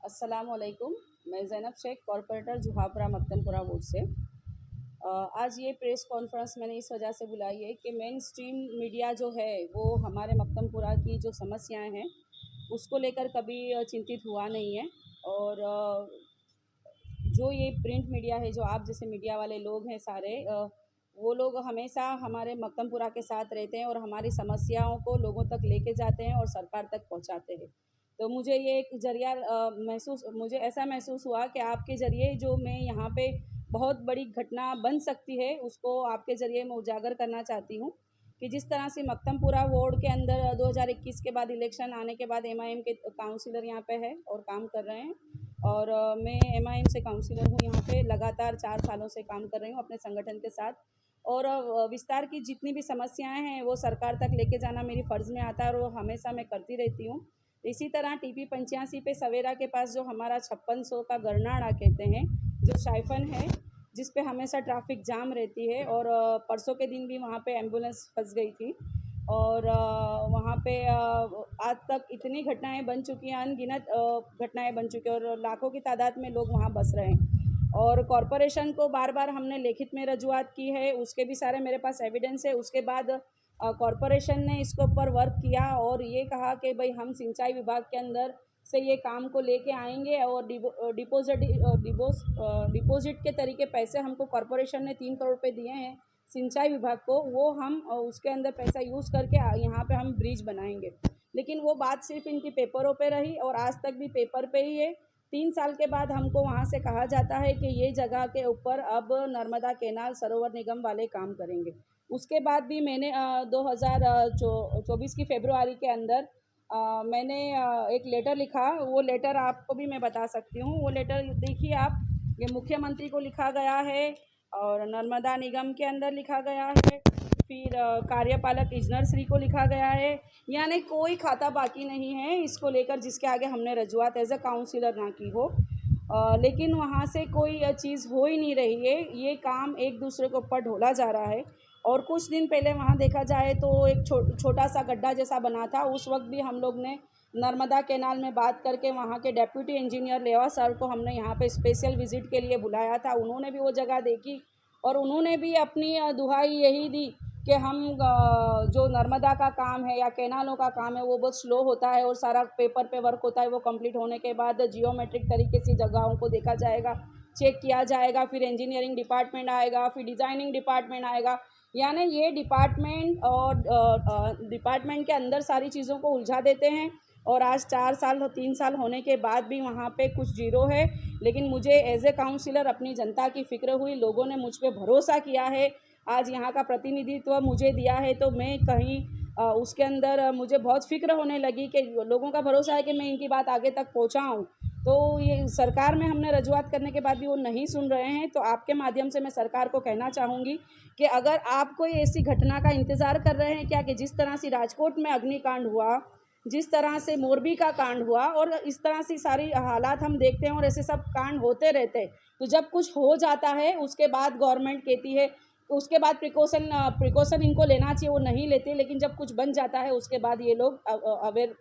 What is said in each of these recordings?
अस्सलामुअलैकुम। मैं Zainab Sheikh, corporator Juhapura मक्तनपुरा board से। आज ये प्रेस कॉन्फ्रेंस मैंने इस वजह से बुलाई है कि मेन स्ट्रीम मीडिया जो है वो हमारे मक्तनपुरा की जो समस्याएं हैं उसको लेकर कभी चिंतित हुआ नहीं है। और जो ये प्रिंट मीडिया है, जो आप जैसे मीडिया वाले लोग हैं सारे, वो लोग हमेशा हमारे मक्तमपुरा के साथ रहते हैं और हमारी समस्याओं को लोगों तक लेके जाते हैं और सरकार तक पहुंचाते हैं। तो मुझे ये एक ज़रिया मुझे ऐसा महसूस हुआ कि आपके ज़रिए जो मैं यहाँ पे बहुत बड़ी घटना बन सकती है उसको आपके ज़रिए मैं उजागर करना चाहती हूँ कि जिस तरह से मक्तमपुरा वार्ड के अंदर 2021 के बाद इलेक्शन आने के बाद एमआईएम के काउंसिलर यहाँ पे है और काम कर रहे हैं। और मैं एमआईएम से काउंसिलर हूँ, यहाँ पे लगातार 4 सालों से काम कर रही हूँ अपने संगठन के साथ। और विस्तार की जितनी भी समस्याएं हैं वो सरकार तक लेके जाना मेरी फ़र्ज़ में आता है और वो हमेशा मैं करती रहती हूँ। इसी तरह टीपी 85 पे सवेरा के पास जो हमारा 5600 का गरनाड़ा कहते हैं, जो शाइफन है, जिस पे हमेशा ट्रैफिक जाम रहती है। और परसों के दिन भी वहाँ पे एम्बुलेंस फंस गई थी। और वहाँ पे आज तक इतनी घटनाएं बन चुकी हैं, अनगिनत घटनाएं बन चुकी हैं और लाखों की तादाद में लोग वहाँ बस रहे हैं। और कॉरपोरेशन को बार बार हमने लिखित में रजूआत की है, उसके भी सारे मेरे पास एविडेंस है। उसके बाद कॉरपोरेशन ने इसके ऊपर वर्क किया और ये कहा कि भाई हम सिंचाई विभाग के अंदर से ये काम को लेके आएंगे और डिपॉजिट के तरीके पैसे हमको कॉरपोरेशन ने 3 करोड़ रुपये दिए हैं सिंचाई विभाग को, वो हम उसके अंदर पैसा यूज़ करके यहाँ पे हम ब्रिज बनाएंगे। लेकिन वो बात सिर्फ इनकी पेपरों पे रही और आज तक भी पेपर पे ही है। 3 साल के बाद हमको वहाँ से कहा जाता है कि ये जगह के ऊपर अब नर्मदा केनाल सरोवर निगम वाले काम करेंगे। उसके बाद भी मैंने 2024 की फरवरी के अंदर मैंने एक लेटर लिखा। वो लेटर आपको भी मैं बता सकती हूँ। वो लेटर देखिए आप, ये मुख्यमंत्री को लिखा गया है और नर्मदा निगम के अंदर लिखा गया है, फिर कार्यपालक इंजीनियर श्री को लिखा गया है। यानी कोई खाता बाकी नहीं है इसको लेकर जिसके आगे हमने रजूआत एज अ काउंसिलर ना की हो। लेकिन वहाँ से कोई चीज़ हो ही नहीं रही है, ये काम एक दूसरे के ऊपर ढोला जा रहा है। और कुछ दिन पहले वहाँ देखा जाए तो एक छोटा सा गड्ढा जैसा बना था, उस वक्त भी हम लोग ने नर्मदा कैनाल में बात करके वहाँ के डेप्यूटी इंजीनियर लेवा सर को हमने यहाँ पे स्पेशल विज़िट के लिए बुलाया था। उन्होंने भी वो जगह देखी और उन्होंने भी अपनी दुहाई यही दी कि हम जो नर्मदा का काम है या कैनालों का काम है वो बहुत स्लो होता है और सारा पेपर पे वर्क होता है। वो कंप्लीट होने के बाद जियोमेट्रिक तरीके से जगहों को देखा जाएगा, चेक किया जाएगा, फिर इंजीनियरिंग डिपार्टमेंट आएगा, फिर डिज़ाइनिंग डिपार्टमेंट आएगा। यानी ये डिपार्टमेंट और डिपार्टमेंट के अंदर सारी चीज़ों को उलझा देते हैं। और आज 4 साल 3 साल होने के बाद भी वहाँ पे कुछ जीरो है। लेकिन मुझे एज ए काउंसिलर अपनी जनता की फ़िक्र हुई, लोगों ने मुझ पे भरोसा किया है, आज यहाँ का प्रतिनिधित्व मुझे दिया है, तो मैं कहीं उसके अंदर मुझे बहुत फ़िक्र होने लगी कि लोगों का भरोसा है कि मैं इनकी बात आगे तक पहुँचाऊँ। तो ये सरकार में हमने रजूआत करने के बाद भी वो नहीं सुन रहे हैं। तो आपके माध्यम से मैं सरकार को कहना चाहूँगी कि अगर आप कोई ऐसी घटना का इंतज़ार कर रहे हैं क्या कि जिस तरह से राजकोट में अग्निकांड हुआ, जिस तरह से मोरबी का कांड हुआ और इस तरह से सारी हालात हम देखते हैं और ऐसे सब कांड होते रहते हैं, तो जब कुछ हो जाता है उसके बाद गवर्नमेंट कहती है, तो उसके बाद प्रिकॉशन इनको लेना चाहिए, वो नहीं लेते। लेकिन जब कुछ बन जाता है उसके बाद ये लोग अवेयर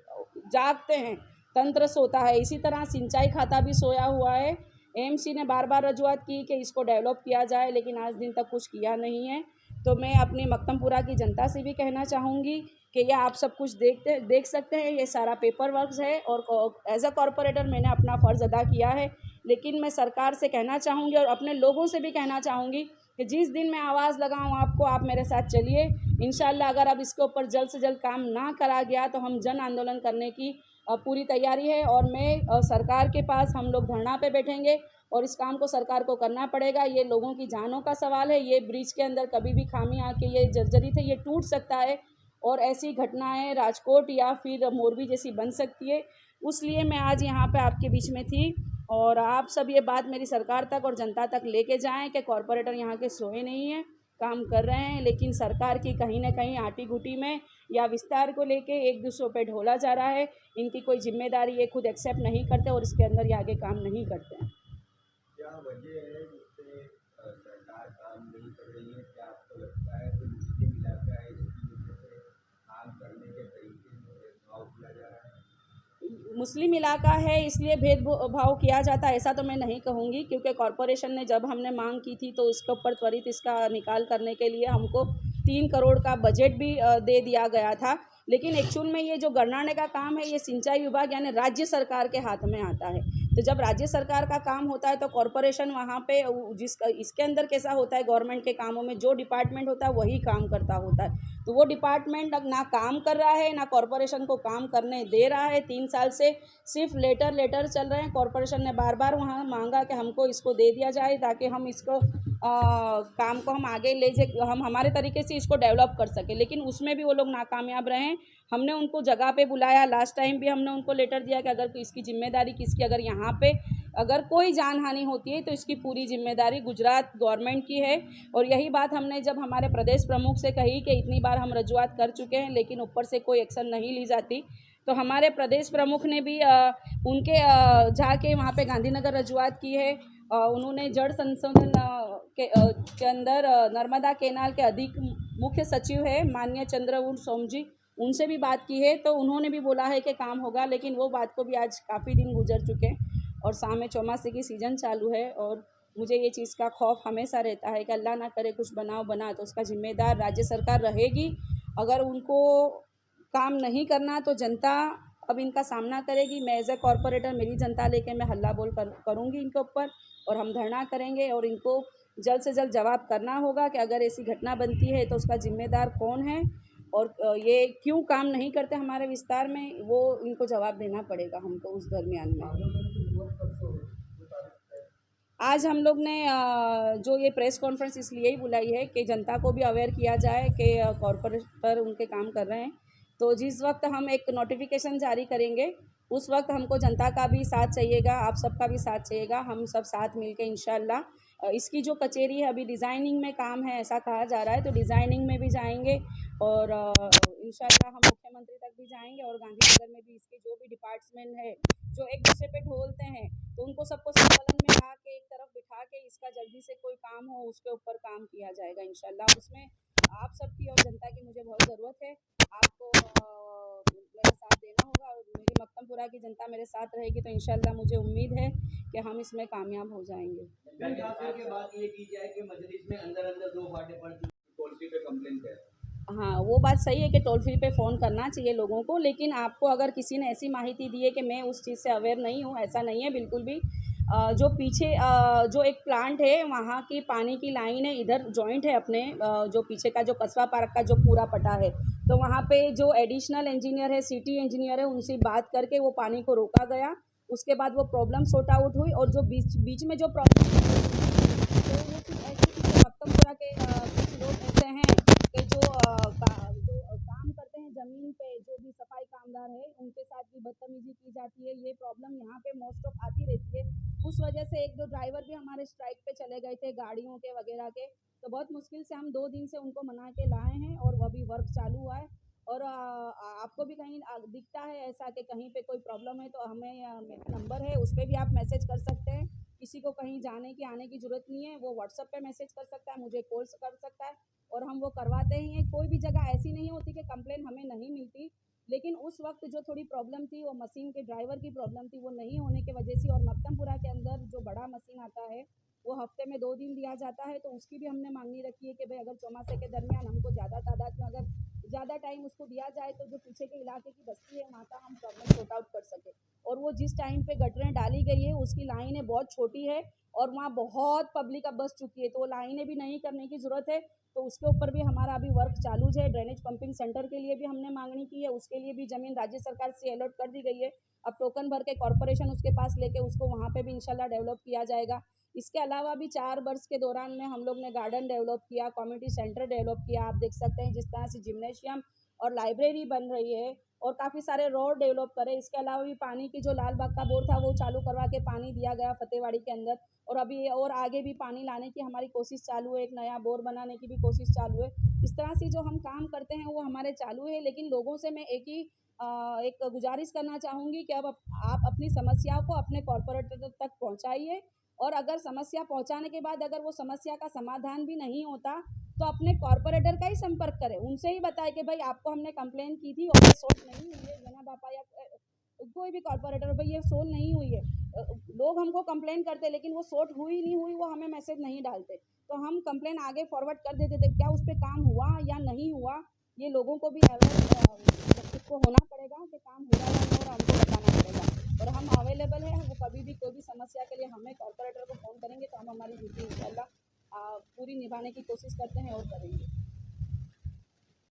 जागते हैं, तंत्र सोता है। इसी तरह सिंचाई खाता भी सोया हुआ है। एएमसी ने बार बार रजूआत की कि इसको डेवलप किया जाए, लेकिन आज दिन तक कुछ किया नहीं है। तो मैं अपनी मक्तमपुरा की जनता से भी कहना चाहूँगी कि ये आप सब कुछ देख सकते हैं, ये सारा पेपर वर्क है और एज अ कॉरपोरेटर मैंने अपना फ़र्ज़ अदा किया है। लेकिन मैं सरकार से कहना चाहूँगी और अपने लोगों से भी कहना चाहूँगी कि जिस दिन मैं आवाज़ लगाऊँ आपको, आप मेरे साथ चलिए। इंशाल्लाह अगर अब इसके ऊपर जल्द से जल्द काम ना करा गया तो हम जन आंदोलन करने की पूरी तैयारी है। और मैं सरकार के पास हम लोग धरना पे बैठेंगे और इस काम को सरकार को करना पड़ेगा। ये लोगों की जानों का सवाल है। ये ब्रिज के अंदर कभी भी खामी आके ये जर्जरित है, ये टूट सकता है और ऐसी घटनाएं राजकोट या फिर मोरबी जैसी बन सकती है। इसलिए मैं आज यहाँ पे आपके बीच में थी और आप सब ये बात मेरी सरकार तक और जनता तक लेके जाएं कि कॉरपोरेटर यहाँ के सोए नहीं हैं, काम कर रहे हैं, लेकिन सरकार की कहीं ना कहीं आटी-गुटी में या विस्तार को लेके एक दूसरों पे ढोला जा रहा है। इनकी कोई जिम्मेदारी ये खुद एक्सेप्ट नहीं करते और इसके अंदर ये आगे काम नहीं करते हैं। क्या वजह है जिससे सरकार काम नहीं कर रही है? क्या आपको लगता है कोई मुश्किल इलाका है जिसकी वजह से काम करने के तरीके में भेदभाव किया जा रहा है? मुस्लिम इलाका है इसलिए भेदभाव किया जाता है ऐसा तो मैं नहीं कहूँगी, क्योंकि कॉरपोरेशन ने जब हमने मांग की थी तो इसके ऊपर त्वरित इसका निकाल करने के लिए हमको 3 करोड़ का बजट भी दे दिया गया था। लेकिन एक्चुअल में ये जो गरनाने का काम है ये सिंचाई विभाग यानी राज्य सरकार के हाथ में आता है। तो जब राज्य सरकार का काम होता है तो कॉरपोरेशन वहाँ पे इसके अंदर कैसा होता है, गवर्नमेंट के कामों में जो डिपार्टमेंट होता है वही काम करता होता है। तो वो डिपार्टमेंट अब ना काम कर रहा है, ना कॉरपोरेशन को काम करने दे रहा है। 3 साल से सिर्फ लेटर चल रहे हैं। कॉरपोरेशन ने बार बार वहाँ मांगा कि हमको इसको दे दिया जाए ताकि हम इसको काम को हम आगे ले जाए, हम हमारे तरीके से इसको डेवलप कर सकें, लेकिन उसमें भी वो लोग नाकामयाब रहे हैं। हमने उनको जगह पे बुलाया, लास्ट टाइम भी हमने उनको लेटर दिया कि अगर इसकी जिम्मेदारी किसकी, अगर यहाँ पे अगर कोई जान हानि होती है तो इसकी पूरी जिम्मेदारी गुजरात गवर्नमेंट की है। और यही बात हमने जब हमारे प्रदेश प्रमुख से कही कि इतनी बार हम रजूआत कर चुके हैं लेकिन ऊपर से कोई एक्शन नहीं ली जाती, तो हमारे प्रदेश प्रमुख ने भी उनके जाके वहाँ पे गांधीनगर रजूआत की है। उन्होंने जल संशोधन के अंदर नर्मदा केनाल के अधिक मुख्य सचिव है माननीय चंद्रवूर सोम जी, उनसे भी बात की है। तो उन्होंने भी बोला है कि काम होगा, लेकिन वो बात को भी आज काफ़ी दिन गुजर चुके हैं और सामने चौमासे की सीज़न चालू है। और मुझे ये चीज़ का खौफ हमेशा रहता है कि अल्लाह ना करे कुछ बनाव बना तो उसका जिम्मेदार राज्य सरकार रहेगी। अगर उनको काम नहीं करना तो जनता अब इनका सामना करेगी। मैं एज ए कॉरपोरेटर मेरी जनता लेके मैं हल्ला बोल करूँगी इनके ऊपर और हम धरना करेंगे और इनको जल्द से जल्द जवाब करना होगा कि अगर ऐसी घटना बनती है तो उसका जिम्मेदार कौन है और ये क्यों काम नहीं करते हमारे विस्तार में, वो इनको जवाब देना पड़ेगा हमको उस दरमियान में। आज हम लोग ने जो ये प्रेस कॉन्फ्रेंस इसलिए ही बुलाई है कि जनता को भी अवेयर किया जाए कि कॉरपोरेट पर उनके काम कर रहे हैं। तो जिस वक्त हम एक नोटिफिकेशन जारी करेंगे उस वक्त हमको जनता का भी साथ चाहिएगा, आप सबका भी साथ चाहिएगा। हम सब साथ मिलके इंशाल्लाह इसकी जो कचेरी है अभी डिज़ाइनिंग में काम है ऐसा कहा जा रहा है, तो डिज़ाइनिंग में भी जाएंगे और इंशाल्लाह हम मुख्यमंत्री तक भी जाएंगे और गांधीनगर में भी इसके जो भी डिपार्टमेंट है जो एक दूसरे पे ढोलते हैं तो उनको सबको संकलन में ला के एक तरफ बिठा के इसका जल्दी से कोई काम हो उसके ऊपर काम किया जाएगा इंशाल्लाह। उसमें आप सबकी और जनता की मुझे बहुत ज़रूरत है। आपको मेरा साथ देना होगा और मेरी मक्तमपुरा की जनता मेरे साथ रहेगी तो इंशाल्लाह मुझे उम्मीद है कि हम इसमें कामयाब हो जाएंगे। के बाद ये की जाए कि मजलिस में अंदर अंदर 2 बातें पड़ चुकी, टोल फ्री पे कंप्लेन है। हाँ, वो बात सही है कि टोल फ्री पे फ़ोन करना चाहिए लोगों को, लेकिन आपको अगर किसी ने ऐसी माहिती दी है कि मैं उस चीज़ से अवेयर नहीं हूँ, ऐसा नहीं है बिल्कुल भी। जो पीछे जो एक प्लांट है वहाँ की पानी की लाइन है, इधर जॉइंट है अपने जो पीछे का जो कस्बा पार्क का जो पूरा पटा है, तो वहाँ पे जो एडिशनल इंजीनियर है, सिटी इंजीनियर है, उनसे बात करके वो पानी को रोका गया। उसके बाद वो प्रॉब्लम सॉर्ट आउट हुई और जो बीच में जो प्रॉब्लम तो वो कुछ ऐसे मक्तमपुरा के कुछ लोग ऐसे हैं कि जो काम करते हैं ज़मीन पे, जो भी सफाई कामदार है उनके साथ भी बदतमीजी की जाती है। ये प्रॉब्लम यहाँ पे मोस्ट ऑफ आती रहती है। उस वजह से 1-2 ड्राइवर भी हमारे स्ट्राइक पे चले गए थे गाड़ियों के वगैरह के, तो बहुत मुश्किल से हम 2 दिन से उनको मना के लाए हैं और वो अभी वर्क चालू हुआ है। और आपको भी कहीं दिखता है ऐसा कि कहीं पे कोई प्रॉब्लम है तो हमें मेरा नंबर है उस पर भी आप मैसेज कर सकते हैं। किसी को कहीं जाने की आने की ज़रूरत नहीं है, वो व्हाट्सएप पे मैसेज कर सकता है, मुझे कॉल कर सकता है और हम वो करवाते ही हैं। कोई भी जगह ऐसी नहीं होती कि कंप्लेन हमें नहीं मिलती, लेकिन उस वक्त जो थोड़ी प्रॉब्लम थी वो मशीन के ड्राइवर की प्रॉब्लम थी, वो नहीं होने की वजह से। और मक्तमपुरा के अंदर जो बड़ा मशीन आता है वो हफ्ते में 2 दिन दिया जाता है, तो उसकी भी हमने मांगनी रखी है कि भाई अगर चौमासे के दरमियान हमको ज़्यादा तादाद में अगर ज़्यादा टाइम उसको दिया जाए तो जो पीछे के इलाके की बस्ती है वहाँ का हम प्रॉब्लम सॉर्ट आउट कर सकें। और वो जिस टाइम पे गटरें डाली गई है उसकी लाइनें बहुत छोटी है और वहाँ बहुत पब्लिक अब बस चुकी है, तो वो लाइनें भी नहीं करने की ज़रूरत है। तो उसके ऊपर भी हमारा अभी वर्क चालू है। ड्रेनेज पंपिंग सेंटर के लिए भी हमने मांगनी की है, उसके लिए भी ज़मीन राज्य सरकार से अलॉट कर दी गई है। अब टोकन भर के कॉरपोरेशन उसके पास लेके उसको वहाँ पे भी इंशाल्लाह डेवलप किया जाएगा। इसके अलावा भी 4 वर्ष के दौरान में हम लोग ने गार्डन डेवलप किया, कम्युनिटी सेंटर डेवलप किया। आप देख सकते हैं जिस तरह से जिम्नेशियम और लाइब्रेरी बन रही है और काफ़ी सारे रोड डेवलप करे। इसके अलावा भी पानी की जो लाल बाग का बोर था वो चालू करवा के पानी दिया गया फतेहवाड़ी के अंदर, और अभी और आगे भी पानी लाने की हमारी कोशिश चालू है, एक नया बोर बनाने की भी कोशिश चालू है। इस तरह से जो हम काम करते हैं वो हमारे चालू है, लेकिन लोगों से मैं एक गुजारिश करना चाहूँगी कि अब आप अपनी समस्याओं को अपने कॉरपोरेटर तक पहुँचाइए और अगर समस्या पहुँचाने के बाद अगर वो समस्या का समाधान भी नहीं होता तो अपने कॉरपोरेटर का ही संपर्क करें, उनसे ही बताएं कि भाई आपको हमने कंप्लेन की थी और ये सॉल्व नहीं हुई है जनाब, आप या कोई भी कॉर्पोरेटर, भाई ये सोल्व नहीं हुई है, लोग हमको कंप्लेन करते लेकिन वो सोल्व हुई नहीं हुई वो हमें मैसेज नहीं डालते, तो हम कंप्लेन आगे फॉरवर्ड कर देते थे, क्या उस पर काम हुआ या नहीं हुआ, ये लोगों को भी अवेयर को होना पड़ेगा कि काम हुआ या नहीं, और हमको बताना पड़ेगा। और हम अवेलेबल है, वो कभी भी कोई भी समस्या के लिए हमें कॉर्पोरेटर को फ़ोन करेंगे तो हम हमारी ड्यूटी इंशाल्लाह पूरी निभाने की कोशिश करते हैं और करेंगे।